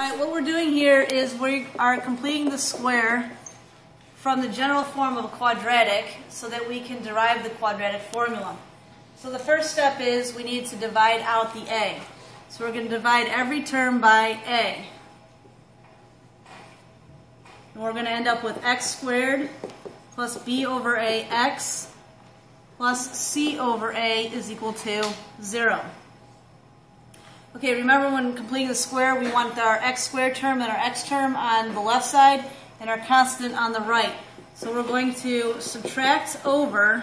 Alright, what we're doing here is we are completing the square from the general form of a quadratic so that we can derive the quadratic formula. So the first step is we need to divide out the a. So we're going to divide every term by a. And we're going to end up with x squared plus b over a x plus c over a is equal to 0. Okay, remember when completing the square, we want our x squared term and our x term on the left side and our constant on the right. So we're going to subtract over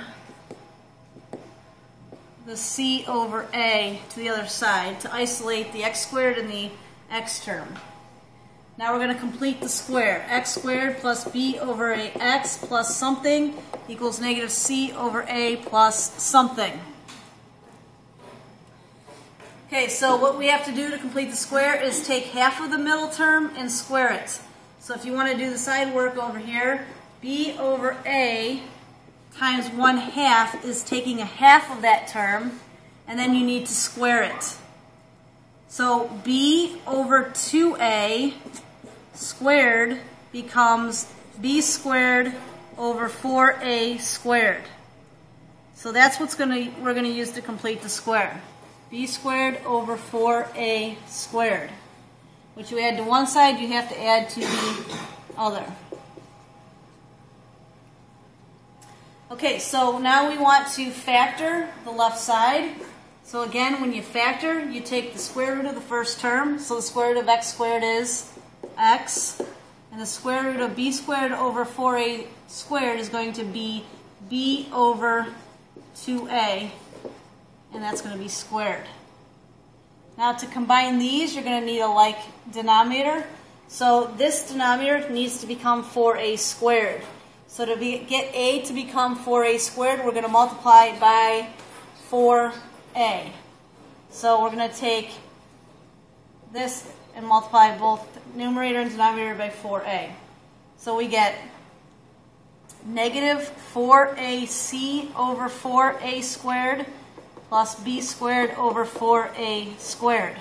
the c over a to the other side to isolate the x squared and the x term. Now we're going to complete the square. X squared plus b over a x plus something equals negative c over a plus something. Okay, so what we have to do to complete the square is take half of the middle term and square it. So if you want to do the side work over here, b over a times 1/2 is taking a half of that term, and then you need to square it. So b over 2a squared becomes b squared over 4a squared. So that's what we're going to use to complete the square. B squared over 4a squared. Which you add to one side, you have to add to the other. Okay, so now we want to factor the left side. So again, when you factor, you take the square root of the first term. So the square root of x squared is x. And the square root of b squared over 4a squared is going to be b over 2a. And that's going to be squared. Now to combine these, you're going to need a like denominator. So this denominator needs to become 4a squared. So to get a to become 4a squared, we're going to multiply it by 4a. So we're going to take this and multiply both numerator and denominator by 4a. So we get negative 4ac over 4a squared plus b squared over 4a squared.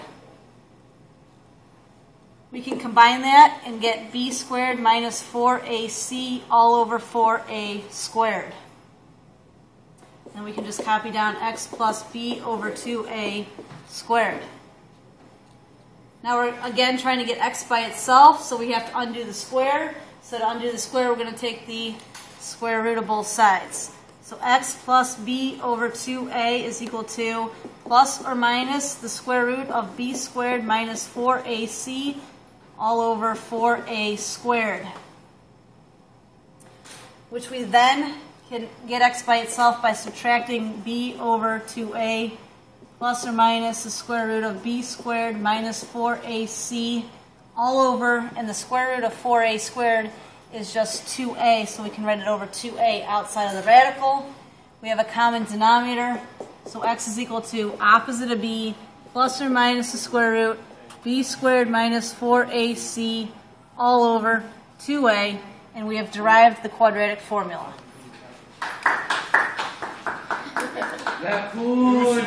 We can combine that and get b squared minus 4ac all over 4a squared. And we can just copy down x plus b over 2a squared. Now we're again trying to get x by itself, so we have to undo the square. So to undo the square, we're going to take the square root of both sides. So x plus b over 2a is equal to plus or minus the square root of b squared minus 4ac all over 4a squared. Which we then can get x by itself by subtracting b over 2a plus or minus the square root of b squared minus 4ac all over, and the square root of 4a squared is just 2a, so we can write it over 2a outside of the radical. We have a common denominator, so x is equal to opposite of b plus or minus the square root b squared minus 4ac all over 2a, and we have derived the quadratic formula. Ja, cool.